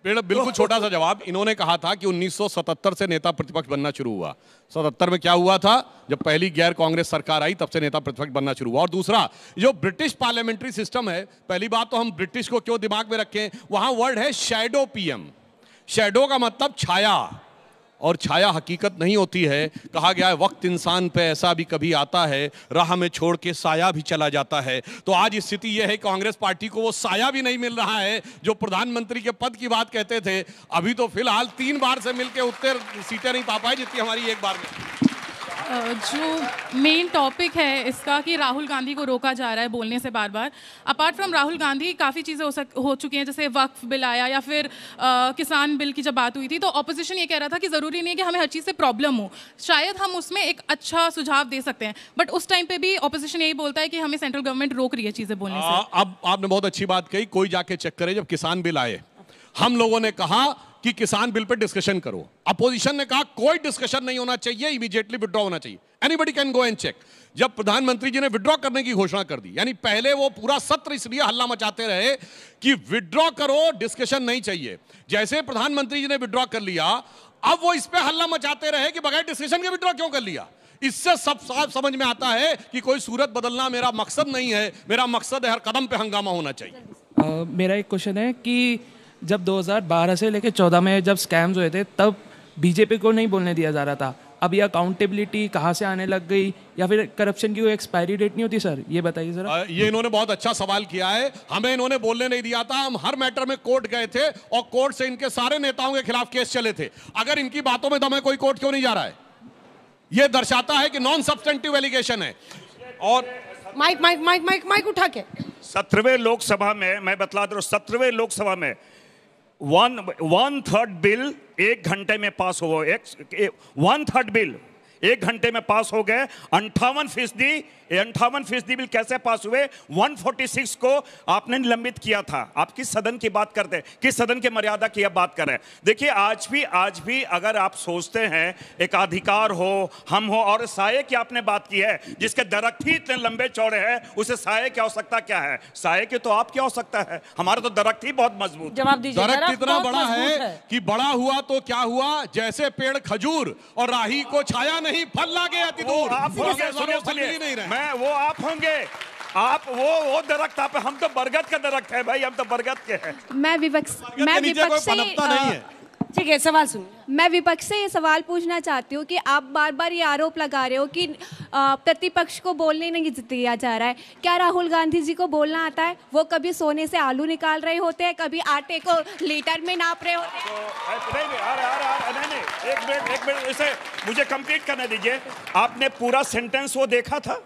Speaker 4: बिल्कुल छोटा सा जवाब। इन्होंने कहा था कि 1977 से नेता प्रतिपक्ष बनना शुरू हुआ। 77 में क्या हुआ था? जब पहली गैर कांग्रेस सरकार आई तब से नेता प्रतिपक्ष बनना शुरू हुआ। और दूसरा, जो ब्रिटिश पार्लियामेंट्री सिस्टम है, पहली बात तो हम ब्रिटिश को क्यों दिमाग में रखें, वहां वर्ड है शैडो पीएम। शैडो का मतलब छाया, और छाया हकीकत नहीं होती है। कहा गया है वक्त इंसान पे ऐसा भी कभी आता है, राह में छोड़ के साया भी चला जाता है। तो आज स्थिति यह है, कांग्रेस पार्टी को वो साया भी नहीं मिल रहा है जो प्रधानमंत्री के पद की बात कहते थे। अभी तो फिलहाल 3 बार से मिलकर उतने सीटें नहीं पा पाए जितनी हमारी एक बार में।
Speaker 10: जो मेन टॉपिक है इसका कि राहुल गांधी को रोका जा रहा है बोलने से बार बार। अपार्ट फ्रॉम राहुल गांधी काफ़ी चीज़ें हो चुकी हैं, जैसे वक्फ बिल आया या फिर किसान बिल की जब बात हुई थी तो ऑपोजिशन ये कह रहा था कि ज़रूरी नहीं है कि हमें हर चीज़ से प्रॉब्लम हो, शायद हम उसमें एक अच्छा सुझाव दे सकते हैं। बट उस टाइम पे भी ऑपोजिशन यही बोलता है कि हमें सेंट्रल गवर्नमेंट रोक रही है चीज़ें बोलने से।
Speaker 4: अब आपने बहुत अच्छी बात कही, कोई जाके चेक करे। जब किसान बिल आए, हम लोगों ने कहा कि किसान बिल पे डिस्कशन करो। अपोजिशन ने कहा कोई डिस्कशन नहीं होना चाहिए, इमीडिएटली विड्रॉ होना चाहिए, anybody can go and check. जब प्रधानमंत्री जी ने विड्रॉ करने की घोषणा कर दी, यानी पहले वो पूरा सत्र इसलिए हल्ला मचाते रहे कि विड्रॉ करो, डिस्कशन नहीं चाहिए। जैसे प्रधानमंत्री जी ने विड्रॉ कर लिया, अब वो इस पे हल्ला मचाते रहे कि बगैर डिस्कशन के विड्रॉ क्यों कर लिया। इससे सब साफ समझ में आता है कि कोई सूरत बदलना मेरा मकसद नहीं है, मेरा मकसद है हर कदम पे हंगामा होना चाहिए।
Speaker 11: मेरा एक क्वेश्चन है कि जब 2012 से लेकर 14 में जब स्कैम्स हुए थे तब बीजेपी को नहीं बोलने दिया जा रहा था, अब ये अकाउंटेबिलिटी कहाँ से आने लग गई, या फिर करप्शन की कोई एक्सपायरी डेट नहीं होती? सर ये बताइए जरा।
Speaker 4: ये इन्होंने बहुत अच्छा सवाल किया है। हमें इन्होंने बोलने नहीं दिया था, हम हर मैटर में कोर्ट गए थे और कोर्ट से इनके सारे नेताओं के खिलाफ केस चले थे। अगर इनकी बातों में दम है, कोई कोर्ट क्यों नहीं जा रहा है? ये दर्शाता है कि नॉन सब्सटेंटिव एलिगेशन है। और
Speaker 3: माइक उठा के
Speaker 5: 17वें लोकसभा में मैं बतला दूं, 17वें लोकसभा में 1/3 बिल 1 घंटे में पास हो गए। 1/3 बिल 1 घंटे में पास हो गए। 58% बिल कैसे पास हुए? 146 को आपने निलंबित किया था। आप किस सदन की बात करते हैं, किस सदन के मर्यादा की आप बात कर रहे हैं? देखिए आज भी अगर आप सोचते हैं एकाधिकार हो, हम हो, और साये की आपने बात की है, जिसके दरख्त ही इतने लंबे चौड़े हैं, उसे साये की आवश्यकता क्या है? साये की तो आपकी आवश्यकता है, हमारा तो दरख्त ही बहुत मजबूत।
Speaker 3: जवाब दीजिए।
Speaker 4: दरख्त इतना बड़ा है कि बड़ा हुआ तो क्या हुआ, जैसे पेड़ खजूर और राही को छाया नहीं, फल लागे अति दूर।
Speaker 5: आप नहीं रहे, मैं वो आप होंगे, आप वो दरख्त आप, हम तो बरगद का दरख्त है भाई, हम तो बरगद के हैं।
Speaker 12: मैं विपक्ष से
Speaker 3: ठीक है, सवाल सुनिए।
Speaker 12: मैं विपक्ष से ये सवाल पूछना चाहती हूँ कि आप बार बार ये आरोप लगा रहे हो कि प्रतिपक्ष को बोलने नहीं दिया जा रहा है। क्या राहुल गांधी जी को बोलना आता है? वो कभी सोने से आलू निकाल रहे होते हैं, कभी आटे को लीटर में नाप रहे होते हैं।
Speaker 5: नहीं, एक मिनट इसे मुझे कंप्लीट करने दीजिए। आपने पूरा सेंटेंस वो देखा था?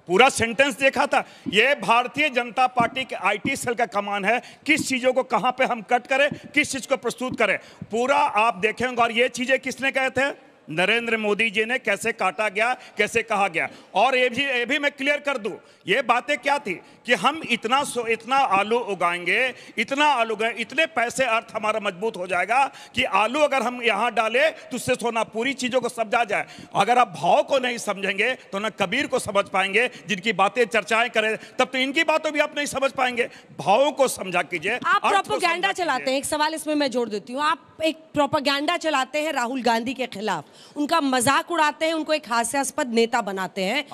Speaker 5: पूरा सेंटेंस देखा था? ये भारतीय जनता पार्टी के आईटी सेल का कमान है, किस चीजों को कहां पे हम कट करें, किस चीज को प्रस्तुत करें, पूरा आप देखेंगे। और ये चीजें किसने कहे थे? नरेंद्र मोदी जी ने। कैसे काटा गया, कैसे कहा गया। और ये भी मैं क्लियर कर दूं, ये बातें क्या थी कि हम इतना आलू उगाएंगे, इतना आलू उगाए, इतने पैसे अर्थ हमारा मजबूत हो जाएगा कि आलू अगर हम यहां डालें तो उससे सोना, पूरी चीजों को समझा जाए। अगर आप भाव को नहीं समझेंगे तो ना कबीर को समझ पाएंगे, जिनकी बातें चर्चाएं करें, तब तो इनकी बातों भी आप नहीं समझ पाएंगे। भावों को समझा कीजिए।
Speaker 3: आप प्रोपेगेंडा चलाते हैं, एक सवाल इसमें मैं जोड़ देती हूँ। आप एक प्रोपेगेंडा चलाते हैं राहुल गांधी के खिलाफ, उनका मजाक उड़ाते हैं, उनको एक हास्यास्पद नेता बनाते हैं,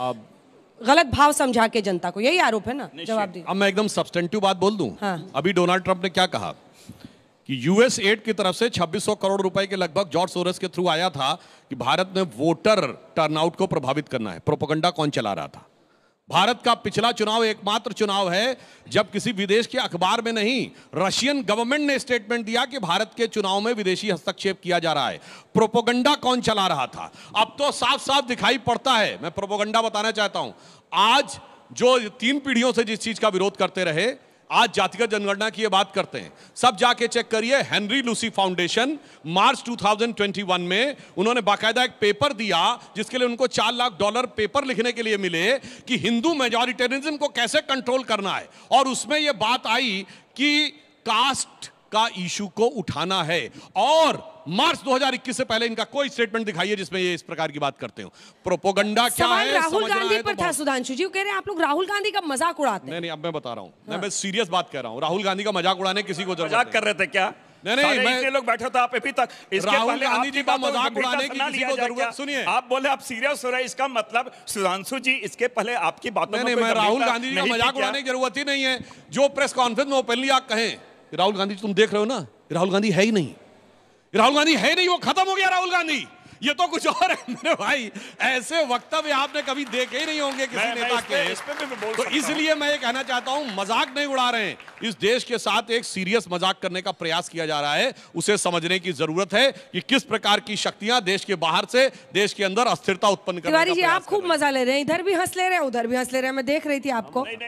Speaker 3: गलत भाव समझा के जनता को, यही आरोप है ना? जवाब दीजिए।
Speaker 4: अब मैं एकदम सब्सटेंटिव बात बोल दूं। हाँ। अभी डोनाल्ड ट्रंप ने क्या कहा कि यूएस एड की तरफ से 2600 करोड़ रुपए के लगभग जॉर्ज सोरोस के थ्रू आया था कि भारत में वोटर टर्नआउट को प्रभावित करना है। प्रोपेगेंडा कौन चला रहा था? भारत का पिछला चुनाव एकमात्र चुनाव है जब किसी विदेश के अखबार में नहीं, रशियन गवर्नमेंट ने स्टेटमेंट दिया कि भारत के चुनाव में विदेशी हस्तक्षेप किया जा रहा है। प्रोपोगंडा कौन चला रहा था? अब तो साफ साफ दिखाई पड़ता है। मैं प्रोपोगंडा बताना चाहता हूं। आज जो 3 पीढ़ियों से जिस चीज का विरोध करते रहे, आज जातिगत जनगणना की ये बात करते हैं। सब जाके चेक करिए। हेनरी लूसी फाउंडेशन मार्च 2021 में उन्होंने बाकायदा एक पेपर दिया जिसके लिए उनको $4 लाख पेपर लिखने के लिए मिले कि हिंदू मेजॉरिटेरिज्म को कैसे कंट्रोल करना है। और उसमें यह बात आई कि कास्ट का इशू को उठाना है। और मार्च 2021 से पहले इनका कोई स्टेटमेंट दिखाइए जिसमें ये इस प्रकार की बात करते हो। प्रोपोगंडा क्या है?
Speaker 3: राहुल गांधी पर था सुधांशु जी, कह रहे हैं आप लोग राहुल गांधी का मजाक उड़ाते हैं।
Speaker 4: नहीं, अब मैं बता रहा हूं। मैं सीरियस बात कर रहा हूं। राहुल गांधी का मजाक उड़ाने किसी को जरूरत
Speaker 5: मजाक कर रहे थे क्या?
Speaker 4: नहीं,
Speaker 5: मैं लोग बैठे थे आप अभी तक।
Speaker 4: राहुल गांधी जी का मजाक उड़ाने की किसी को जरूरत? सुनिए,
Speaker 5: आप बोले आप सीरियस हो रहे हैं, इसका मतलब सुधांशु जी इसके पहले आपकी बातों में
Speaker 4: मैं राहुल गांधी जी का मजाक उड़ाने की जरूरत ही नहीं है। जो प्रेस कॉन्फ्रेंस में ओपनली आप कहें राहुल गांधी, तुम देख रहे हो ना, राहुल गांधी है ही नहीं, राहुल गांधी है नहीं, वो खत्म हो गया राहुल गांधी। ये तो कुछ और है मेरे भाई। ऐसे वक्तव्य आपने कभी देखे ही नहीं होंगे किसी नेता के। तो इसलिए मैं ये कहना चाहता हूं, मजाक नहीं उड़ा रहे हैं। इस देश के साथ एक सीरियस मजाक करने का प्रयास किया जा रहा है। उसे समझने की जरूरत है कि किस प्रकार की शक्तियां देश के बाहर से देश के अंदर अस्थिरता उत्पन्न करने का
Speaker 3: तिवारी जी, आप खूब मजा ले रहे हैं। इधर भी हंस ले रहे हैं, उधर भी हंस ले रहे हैं। मैं देख रही थी आपको।
Speaker 5: एक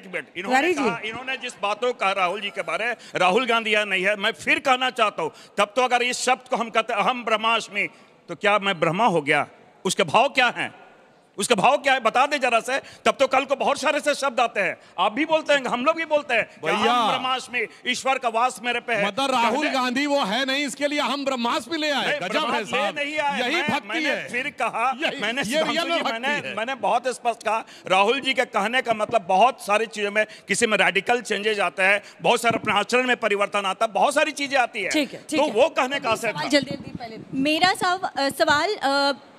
Speaker 5: मिनट, इन्होंने जिस बातों का राहुल जी के बारे, राहुल गांधी या नहीं है, मैं फिर कहना चाहता हूं, तब तो अगर इस शब्द को हम कहते हम ब्रह्मास्मि, तो क्या मैं ब्रह्मा हो गया? उसके भाव क्या हैं? उसका भाव क्या है बता दे जरा से। तब तो कल को बहुत सारे से शब्द आते हैं, आप भी बोलते हैं, हम लोग भी बोलते हैं, हम ब्रह्मास्मि, ईश्वर का वास मेरे पे है।
Speaker 4: मतलब राहुल गांधी वो है नहीं, इसके लिए हम ब्रह्मास्मि ले आए। गजब है साहब, यही भक्ति है।
Speaker 5: फिर कहा मैंने बहुत स्पष्ट कहा, राहुल जी के कहने का मतलब बहुत सारी चीजों में, किसी में रेडिकल चेंजेस आता है, बहुत सारे अपने आचरण में परिवर्तन आता है, बहुत सारी चीजें आती है। तो वो कहने का
Speaker 13: मेरा सवाल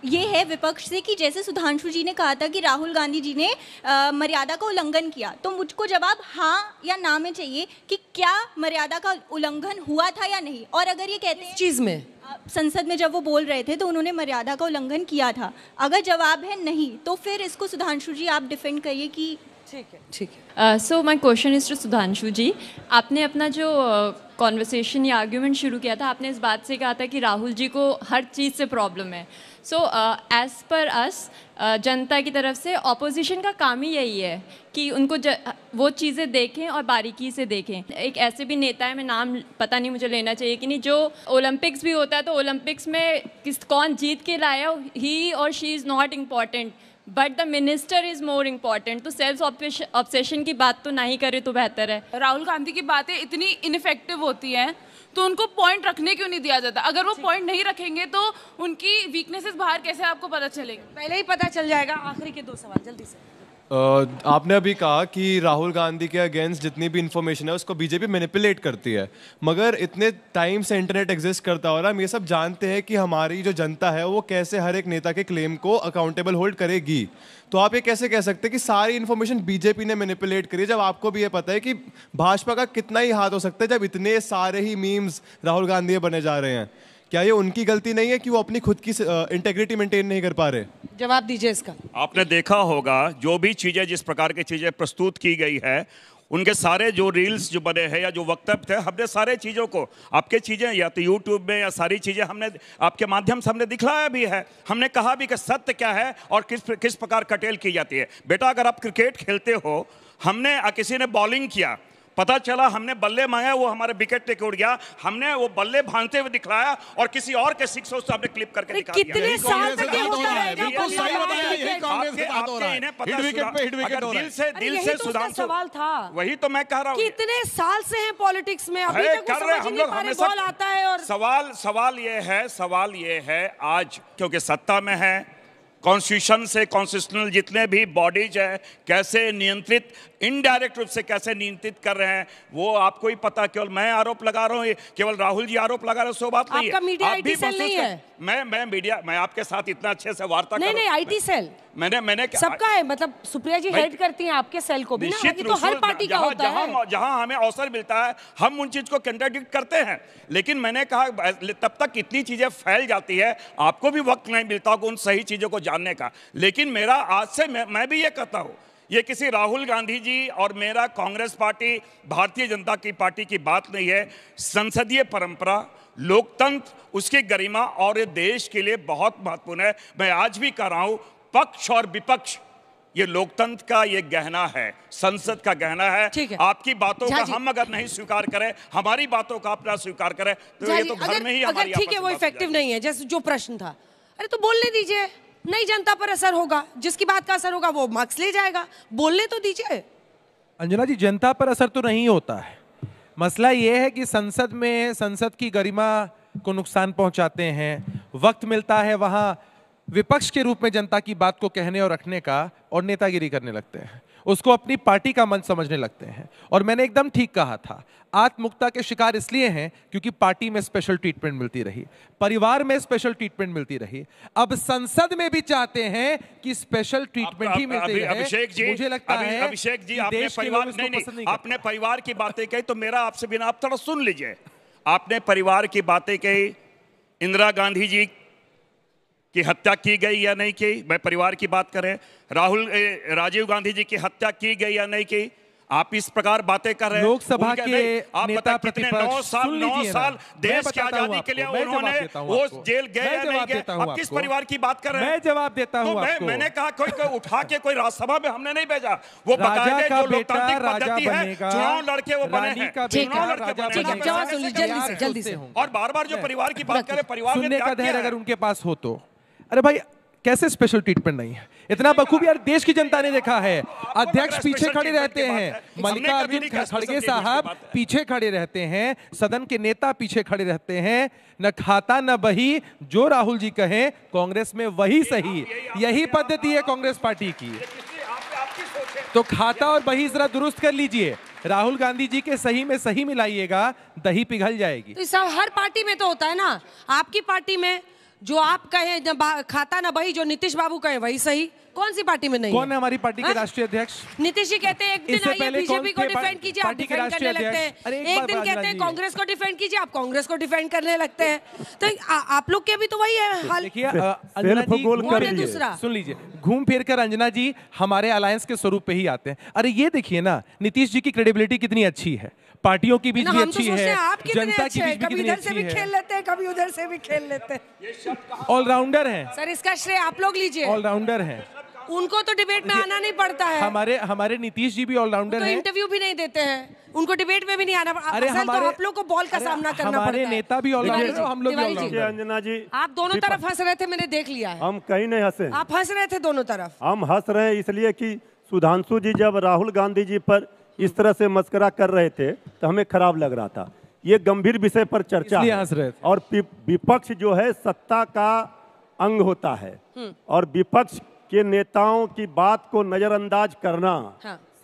Speaker 13: ये है विपक्ष से कि जैसे सुधांशु जी ने कहा था कि राहुल गांधी जी ने मर्यादा का उल्लंघन किया, तो मुझको जवाब हाँ या ना में चाहिए कि क्या मर्यादा का उल्लंघन हुआ था या नहीं। और अगर ये कहते हैं
Speaker 3: चीज में
Speaker 13: संसद में जब वो बोल रहे थे तो उन्होंने मर्यादा का उल्लंघन किया था, अगर जवाब है नहीं तो फिर इसको सुधांशु जी आप डिफेंड करिए कि
Speaker 3: ठीक है।
Speaker 14: So my question is to Sudhanshu ji. आपने अपना जो कॉन्वर्सेशन या आर्ग्यूमेंट शुरू किया था, आपने इस बात से कहा था कि राहुल जी को हर चीज़ से प्रॉब्लम है। सो एज पर अस जनता की तरफ से ऑपोजिशन का काम ही यही है कि उनको वो चीज़ें देखें और बारीकी से देखें। एक ऐसे भी नेता है, मैं नाम पता नहीं मुझे लेना चाहिए कि नहीं, जो ओलंपिक्स भी होता है तो ओलंपिक्स में कौन जीत के लाया, ही और she is not important but the minister is more important. तो सेल्फ ऑब्सेशन की बात तो ना ही करे तो बेहतर है।
Speaker 10: राहुल गांधी की बातें इतनी इनफेक्टिव होती हैं तो उनको पॉइंट रखने क्यों नहीं दिया जाता? अगर वो पॉइंट नहीं रखेंगे तो उनकी वीकनेसेस बाहर कैसे आपको पता चलेगी?
Speaker 3: पहले ही पता चल जाएगा। आखिरी के 2 सवाल जल्दी से।
Speaker 15: आपने अभी कहा कि राहुल गांधी के अगेंस्ट जितनी भी इंफॉर्मेशन है उसको बीजेपी मैनिपुलेट करती है, मगर इतने टाइम से इंटरनेट एग्जिस्ट करता हो रहा है, हम ये सब जानते हैं कि हमारी जो जनता है वो कैसे हर एक नेता के क्लेम को अकाउंटेबल होल्ड करेगी। तो आप ये कैसे कह सकते हैं कि सारी इन्फॉर्मेशन बीजेपी ने मैनिपुलेट करी है, जब आपको भी ये पता है कि भाजपा का कितना ही हाथ हो सकता है जब इतने सारे ही मीम्स राहुल गांधी बने जा रहे हैं? क्या ये उनकी गलती नहीं है कि वो अपनी खुद की इंटेग्रिटी मेंटेन नहीं कर पा रहे?
Speaker 3: जवाब दीजिए इसका।
Speaker 5: आपने देखा होगा जो भी चीजें, जिस प्रकार की चीजें प्रस्तुत की गई है, उनके सारे जो रील्स जो बने हैं या जो वक्तव्य थे, हमने सारे चीज़ों को, आपके चीज़ें या तो यूट्यूब में या सारी चीज़ें हमने आपके माध्यम से हमने दिखलाया भी है। हमने कहा भी कि सत्य क्या है और किस प्रकार कटेल की जाती है। बेटा अगर आप क्रिकेट खेलते हो, हमने किसी ने बॉलिंग किया, पता चला हमने बल्ले मांगा, वो हमारे विकेट टेक उड़ गया, हमने वो बल्ले भांजते हुए दिखलाया और किसी और के 6 से हमने क्लिप करके दिखा दिया।
Speaker 3: कितने साल तक ये होता है?
Speaker 4: बिल्कुल सही बताया, यही कांग्रेस के साथ हो रहा है। हिट विकेट हो रहा है।
Speaker 5: दिल से सुधांशु
Speaker 3: सवाल था,
Speaker 5: वही तो मैं कह रहा हूँ।
Speaker 3: कितने साल से हैं पॉलिटिक्स में, अभी तक वो समझ नहीं पा रहे, बॉल आता है और
Speaker 5: सवाल ये है आज क्योंकि सत्ता में है, कॉन्स्टिट्यूशन से कॉन्स्टिट्यूशनल जितने भी बॉडीज है कैसे नियंत्रित इनडायरेक्ट रूप से कैसे नियंत्रित कर रहे हैं वो आपको ही पता। केवल मैं आरोप लगा रहा हूँ, केवल राहुल जी आरोप लगा रहे हैं, सो बात नहीं है।
Speaker 3: आपका मीडिया आईटी सेल नहीं है।
Speaker 5: मैं आपके साथ इतना अच्छे से वार्ता कर रहा हूं।
Speaker 3: नहीं आईटी सेल
Speaker 5: मैंने
Speaker 3: सबका है, मतलब सुप्रिया जी हेड करती हैं आपके सेल को भी ना, ये तो हर पार्टी का होता है।
Speaker 5: जहां हमें अवसर मिलता है हम उन चीज को कंट्राडिक्ट करते हैं, लेकिन मैंने कहा तब तक इतनी चीजें फैल जाती है, आपको भी वक्त नहीं मिलता उन सही चीजों को जानने का। लेकिन मेरा आज से मैं भी ये कहता हूं, ये किसी राहुल गांधी जी और मेरा कांग्रेस पार्टी, भारतीय जनता की पार्टी की बात नहीं है। संसदीय परंपरा, लोकतंत्र, उसकी गरिमा और ये देश के लिए बहुत महत्वपूर्ण है। मैं आज भी कह रहा हूं, पक्ष और विपक्ष ये लोकतंत्र का ये गहना है, संसद का गहना है। आपकी बातों का हम अगर नहीं स्वीकार करें, हमारी बातों का अपना स्वीकार करें, तो ये तो घर में ही हमारी
Speaker 3: ठीक है, वो इफेक्टिव नहीं है। जैसे जो प्रश्न था, अरे तो बोलने दीजिए, नहीं जनता पर असर होगा, जिसकी बात का असर होगा वो मार्क्स ले जाएगा, बोलने तो दीजिए।
Speaker 7: अंजना जी, जनता पर असर तो नहीं होता है। मसला ये है कि संसद में संसद की गरिमा को नुकसान पहुंचाते हैं, वक्त मिलता है वहां विपक्ष के रूप में जनता की बात को कहने और रखने का, और नेतागिरी करने लगते हैं, उसको अपनी पार्टी का मंच समझने लगते हैं। और मैंने एकदम ठीक कहा था, आत्ममुक्ता के शिकार इसलिए हैं क्योंकि पार्टी में स्पेशल ट्रीटमेंट मिलती रही, परिवार में स्पेशल ट्रीटमेंट मिलती रही, अब संसद में भी चाहते हैं कि स्पेशल ट्रीटमेंट ही मिलती रहे।
Speaker 5: अभिषेक जी,
Speaker 7: मुझे लगता है
Speaker 5: अभिषेक जी, आपने परिवार नहीं, आपने परिवार की बातें कही, तो मेरा आपसे बिना, आप थोड़ा सुन लीजिए। आपने परिवार की बातें कही, इंदिरा गांधी जी की हत्या की गई या नहीं की, मैं परिवार की बात करें, राजीव गांधी जी की हत्या की गई या नहीं की, आप इस प्रकार बातें कर रहे हैं।
Speaker 7: लोकसभा के नेता
Speaker 5: प्रतिपक्ष 9 साल देश की आजादी के लिए उन्होंने वो जेल गए या नहीं गए, आप किस परिवार की बात कर रहे हैं?
Speaker 7: मैं जवाब देता हूं आपको।
Speaker 5: मैंने कहा कोई उठा के कोई राज्यसभा में हमने नहीं भेजा, वो बताएंगे जो लोकतांत्रिक पद्धति है, चुनाव लड़के वो बने हैं, चुनाव लड़के
Speaker 3: जल्दी से।
Speaker 5: और बार-बार जो परिवार की बात करें, परिवार
Speaker 7: सुनने का धैर्य अगर उनके पास हो तो। अरे भाई, कैसे स्पेशल ट्रीटमेंट नहीं है? इतना बखूबी यार देश की जनता ने देखा है। अध्यक्ष पीछे खड़े रहते हैं, मल्लिकार्जुन खड़गे साहब पीछे खड़े रहते हैं, सदन के नेता पीछे खड़े रहते हैं, न खाता न बही, जो राहुल जी कहें कांग्रेस में वही सही। यही पद्धति है कांग्रेस पार्टी की। तो खाता और बही जरा दुरुस्त कर लीजिए, राहुल गांधी जी के सही में सही मिलाइएगा, दही पिघल जाएगी।
Speaker 3: तो सब हर पार्टी में तो होता है ना। आपकी पार्टी में जो आप कहें खाता ना बही, जो नीतीश बाबू कहें वही सही, कौन सी पार्टी में नहीं?
Speaker 7: कौन है हमारी पार्टी के राष्ट्रीय अध्यक्ष?
Speaker 3: नीतीश जी कहते हैं एक दिन आइए बीजेपी को डिफेंड कीजिए, आप डिफेंड करने लगते हैं। एक दिन कहते हैं कांग्रेस को डिफेंड कीजिए, आप कांग्रेस को डिफेंड करने लगते हैं। तो आप लोग के भी तो वही है हाल।
Speaker 7: देखिए अंजना जी, दूसरा सुन लीजिए, घूम फिर कर अंजना जी हमारे अलायंस के स्वरूप पे ही आते हैं। अरे ये देखिए ना, नीतीश जी की क्रेडिबिलिटी कितनी अच्छी है, पार्टियों की बीच भी अच्छी है, जनता की बीच भी कितनी अच्छी है।
Speaker 3: खेल लेते हैं, कभी उधर से भी खेल लेते हैं।
Speaker 7: ऑलराउंडर हैं
Speaker 3: सर, इसका श्रेय आप लोग लीजिए।
Speaker 7: ऑलराउंडर हैं,
Speaker 3: उनको तो डिबेट में आना नहीं पड़ता है।
Speaker 7: हमारे नीतीश जी भी ऑलराउंडर हैं।
Speaker 3: इंटरव्यू भी नहीं देते हैं, उनको डिबेट में भी नहीं आना। अरे हमारे आप लोग को बॉल का सामना करना पड़ता है।
Speaker 7: हमारे नेता भी ऑलराउंडर, हम लोग भी ऑलराउंडर।
Speaker 6: अंजना जी,
Speaker 3: आप दोनों तरफ हंस रहे थे, मैंने देख लिया है।
Speaker 6: हम कहीं नहीं हंसे,
Speaker 3: आप हंस रहे थे दोनों तरफ।
Speaker 6: हम हंस रहे हैं इसलिए कि सुधांशु जी जब राहुल गांधी जी पर इस तरह से मस्करा कर रहे थे तो हमें खराब लग रहा था। ये गंभीर विषय पर चर्चा है, और विपक्ष जो है सत्ता का अंग होता है, और विपक्ष के नेताओं की बात को नजरअंदाज करना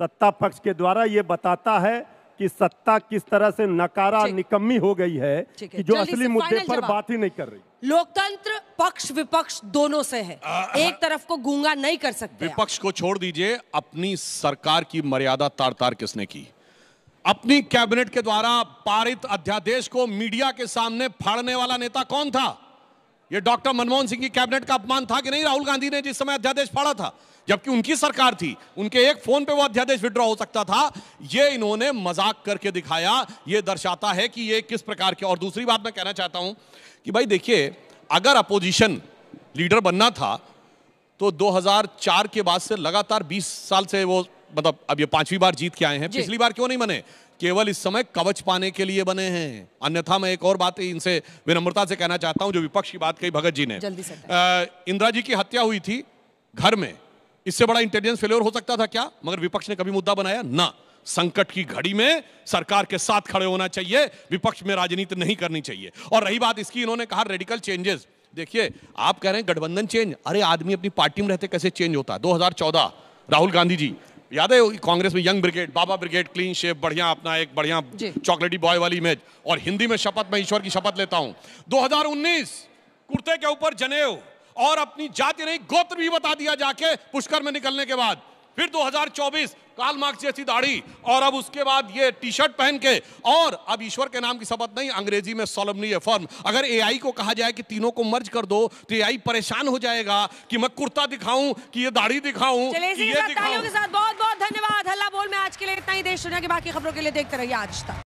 Speaker 6: सत्ता पक्ष के द्वारा ये बताता है कि सत्ता किस तरह से नकारा निकम्मी हो गई है कि जो असली मुद्दे पर बात ही नहीं कर रही।
Speaker 3: लोकतंत्र पक्ष विपक्ष दोनों से है, एक तरफ को गूंगा नहीं कर सकते।
Speaker 4: विपक्ष को छोड़ दीजिए, अपनी सरकार की मर्यादा तार तार किसने की? अपनी कैबिनेट के द्वारा पारित अध्यादेश को मीडिया के सामने फाड़ने वाला नेता कौन था? ये डॉक्टर मनमोहन सिंह की कैबिनेट का अपमान था कि नहीं राहुल गांधी ने जिस समय अध्यादेश फाड़ा था, जबकि उनकी सरकार थी, उनके एक फोन पे वो अध्यादेश विड्रॉ हो सकता था। ये इन्होंने मजाक करके दिखाया, ये दर्शाता है कि ये किस प्रकार के। और दूसरी बात मैं कहना चाहता हूं कि भाई देखिए, अगर अपोजिशन लीडर बनना था तो 2004 के बाद से लगातार 20 साल से वो, मतलब अब ये 5वीं बार जीत के आए हैं, पिछली बार क्यों नहीं बने? केवल इस समय कवच पाने के लिए बने हैं। अन्यथा मैं एक और बात इनसे विनम्रता से कहना चाहता हूं, जो विपक्ष की बात कही भगत जी ने, इंदिरा जी की हत्या हुई थी घर में, इससे बड़ा इंटेलिजेंस फेलियर हो सकता था क्या? मगर विपक्ष ने कभी मुद्दा बनाया ना। संकट की घड़ी में सरकार के साथ खड़े होना चाहिए, विपक्ष में राजनीति नहीं करनी चाहिए। और रही बात इसकी, इन्होंने कहा रेडिकल चेंजेस। देखिए, आप कह रहे हैं गठबंधन चेंज, अरे आदमी अपनी पार्टी में रहते कैसे चेंज होता है? 2014 राहुल गांधी जी याद है कांग्रेस में यंग ब्रिगेड, बाबा ब्रिगेड, क्लीन शेप, बढ़िया अपना एक बढ़िया चॉकलेटी बॉय वाली इमेज, और हिंदी में शपथ, मैं ईश्वर की शपथ लेता हूं 2019 कुर्ते के ऊपर जनेऊ और अपनी जाति नहीं गोत्र भी बता दिया जाके पुष्कर में निकलने के बाद। फिर 2024 कार्ल मार्क्स जैसी दाढ़ी, और अब उसके बाद ये टी शर्ट पहन के, और अब ईश्वर के नाम की शपथ नहीं, अंग्रेजी में सोलमनी अफर्म। अगर एआई को कहा जाए कि तीनों को मर्ज कर दो तो एआई परेशान हो जाएगा कि मैं कुर्ता दिखाऊं कि ये दाढ़ी दिखाऊं कि ये दिखाऊं।
Speaker 3: बहुत बहुत धन्यवाद। हल्ला बोल में आज के लिए इतना ही। देश दुनिया की बाकी खबरों के लिए देखते रहिए आज तक।